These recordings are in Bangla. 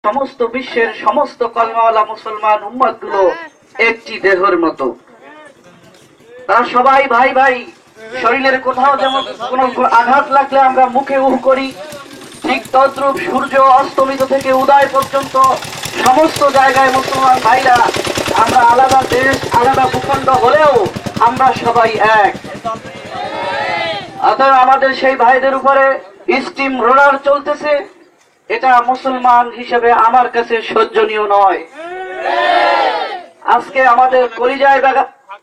সমস্ত বিশ্বের সমস্ত কলমাওয়ালা মুসলমান উম্মত গুলো একটি দেহের মতো, তারা সবাই ভাই ভাই। শরীরের কোথাও যেমন কোনো আঘাত লাগলে আমরা মুখে উহ করি, ঠিক তদ্রূপ সূর্য অস্তমিত থেকে উদয় পর্যন্ত সমস্ত জায়গায় মুসলমান ভাইরা, আমরা আলাদা দেশ আলাদা ভূখণ্ড হলেও আমরা সবাই এক। অতএব আমাদের সেই ভাইদের উপরে স্টিম রোলার চলতেছে, এটা মুসলমান হিসেবে আমার কাছে সহ্যনীয় নয়। আজকে আমাদের কলিজায়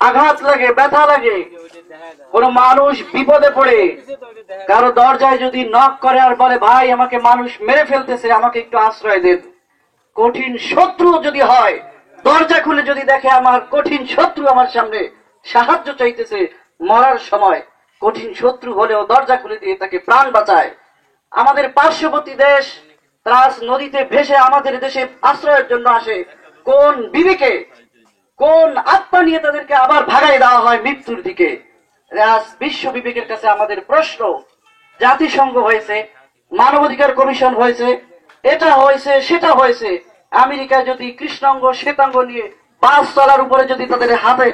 আঘাত লাগে, ব্যথা লাগে, কোন মানুষ বিপদে পড়ে কারো দরজায় যদি নক করে আর বলে ভাই আমাকে মানুষ মেরে ফেলতেছে, আমাকে একটু আশ্রয় দেন। কঠিন শত্রু যদি হয়, দরজা খুলে যদি দেখে আমার কঠিন শত্রু আমার সামনে সাহায্য চাইতেছে মরার সময়, কঠিন শত্রু হলেও দরজা খুলে দিয়ে তাকে প্রাণ বাঁচায়। আমাদের পার্শ্ববর্তী দেশ ত্রাস নদীতে ভেসে আমাদের দেশে আশ্রয়ের জন্য আসে, কোন বিবেকে, কোন আত্মা নিয়ে তাদেরকে আবার ভাগাই দেওয়া হয় মৃত্যুর দিকে? বিশ্ব বিবেকের কাছে আমাদের প্রশ্ন। জাতিসংঘ হয়েছে, মানবাধিকার কমিশন হয়েছে, এটা হয়েছে সেটা হয়েছে, আমেরিকায় যদি কৃষ্ণাঙ্গ শ্বেতাঙ্গ নিয়ে বাস চলার উপরে যদি তাদের হাতে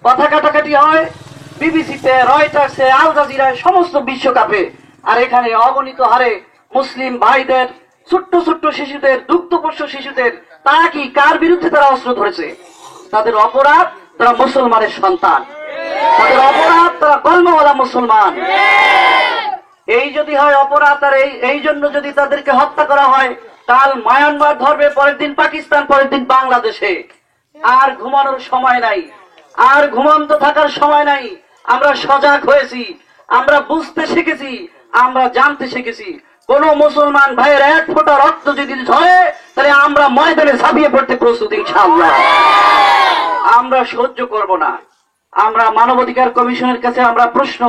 কথা কাটাকাটি হয়, বিবিসিতে, রয়টার্সে, আল জাজিরায়, সমস্ত বিশ্বকাপে, আর এখানে অগণিত হারে মুসলিম ভাইদের, ছোট্ট ছোট্ট শিশুদের, দুগ্ধপোষ্য শিশুদের, তারা কি কার বিরুদ্ধে তারা অস্ত্র ধরেছে? তাদের অপরাধ তারা মুসলমানের সন্তান, তাদের অপরাধ তারা কলমাওয়ালা মুসলমান। এই যদি হয় অপরাধ, আর এই জন্য যদি তাদেরকে হত্যা করা হয়, কাল মায়ানমার ধরবে, পরের দিন পাকিস্তান, পরের দিন বাংলাদেশে। আর ঘুমানোর সময় নাই, আর ঘুমন্ত থাকার সময় নাই। আমরা সজাগ হয়েছি, আমরা বুঝতে শিখেছি, আমরা জানতে শিখেছি। কোন মুসলমান ভাইয়ের এক ফোঁটা রক্ত যদি ঝরে, তাহলে আমরা ময়দানে ঝাঁপিয়ে পড়তে প্রস্তুত ইনশাআল্লাহ। আমরা সহ্য করব না। আমরা মানবাধিকার কমিশনের কাছে আমরা প্রশ্ন,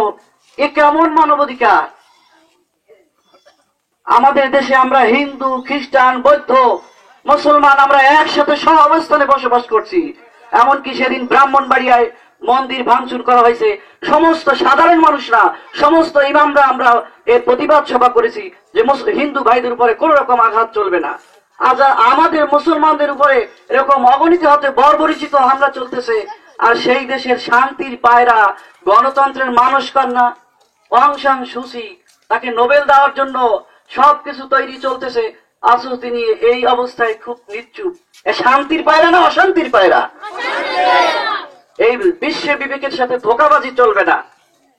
এ কেমন মানবাধিকার? আমাদের দেশে আমরা হিন্দু, খ্রিস্টান, বৌদ্ধ, মুসলমান আমরা একসাথে সহ অবস্থানে বসবাস করছি। এমনকি সেদিন ব্রাহ্মণবাড়িয়ায় মন্দির ভাঙচুর করা হয়েছে, সমস্ত সাধারণ মানুষরা, সমস্ত ইমামরা আমরা এর প্রতিবাদ সভা করেছি যে হিন্দু ভাইদের উপরে কোন রকম আঘাত চলবে না। আজ আমাদের মুসলমানদের উপরে এরকম অগণিত হাতে বর্বরিচিত হামলা চলতেছে, আর সেই দেশের শান্তির পায়রা, গণতন্ত্রের মানুষ কন্যা অং সান সুচি, তাকে নোবেল দেওয়ার জন্য সবকিছু তৈরি চলতেছে, আসলে তিনি এই অবস্থায় খুব নিশ্চুপ। শান্তির পায়রা না অশান্তির পায়রা? এই বিশ্ব বিবেকের সাথে ধোঁকাবাজি চলবে না।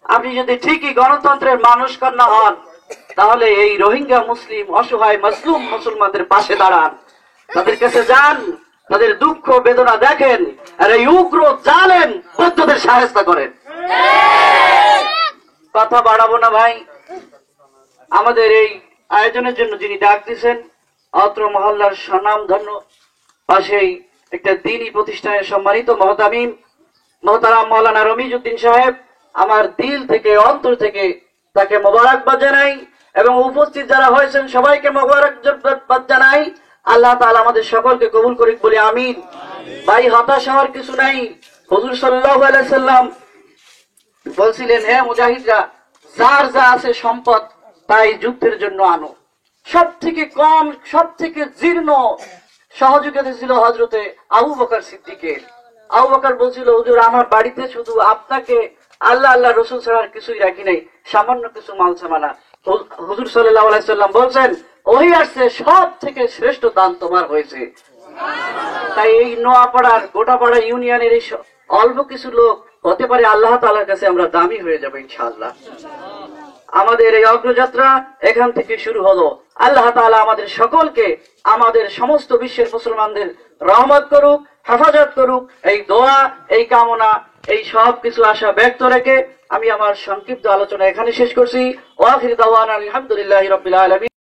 আপনি যদি ঠিকই গণতন্ত্রের মানুষ কন্যা হন, তাহলে এই রোহিঙ্গা মুসলিম অসহায় মজলুম মুসলমানদের পাশে দাঁড়ান, তাদের কাছে যান, তাদের দুঃখ বেদনা দেখেন, আর এই উগ্র জালেম বৌদ্ধদের সাহায্য করেন। কথা বাড়াবো না ভাই। আমাদের এই আয়োজনের জন্য যিনি ডাক দিয়েছেন, অত্র মহল্লার স্বনামধন্য পাশেই একটা দ্বীনি প্রতিষ্ঠানের সম্মানিত মহতামিম মোহতারাম মাওলানা রমিজউদ্দিন সাহেব, আমার দিল থেকে, অন্তর থেকে তাকে মোবারকবাদ জানাই, এবং উপস্থিত যারা হয়েছেন সবাইকে মোবারকবাদ জানাই। আল্লাহ তাআলা আমাদের সকলকে কবুল করুক বলে আমিন। ভাই, হতাশ হওয়ার কিছু নাই। হুজুর সাল্লাল্লাহু আলাইহি সাল্লাম বলছিলেন, হে মুজাহিদরা, যার যা আছে সম্পদ তাই যুদ্ধের জন্য আনো। সব থেকে কম, সব থেকে জীর্ণ সহযোগিতা ছিল হযরতে আবু বকর সিদ্দিকের। আবু বকর বলছিল, হুজুর আমার বাড়িতে শুধু আপনাকে, আল্লাহ আল্লাহ রসুল ছাড়া আর কিছুই রাখি নাই, সামান্য কিছু মাল সামানা। হুজুর সাল্লাল্লাহু আলাইহি সাল্লাম বলছেন, ওহি আসছে, সব থেকে শ্রেষ্ঠ দান তোমার হয়েছে। তাই এই নোয়াপাড়ার, গোটাপাড়া ইউনিয়নের এই অল্প কিছু লোক হতে পারে আল্লাহ তাআলার কাছে আমরা দামি হয়ে যাবো ইনশাআল্লাহ। আমাদের এই অগ্রযাত্রা এখান থেকে শুরু হলো। আল্লাহ তাআলা আমাদের সকলকে, আমাদের সমস্ত বিশ্বের মুসলমানদের রহমত করুক, হেফাজত করুক, এই দোয়া, এই কামনা, এই সব কিছু আশা ব্যক্ত রেখে আমি আমার সংক্ষিপ্ত আলোচনা এখানে শেষ করছি। ওয়া আখিরু দাওয়ানা আলহামদুলিল্লাহি রাব্বিল আলামিন।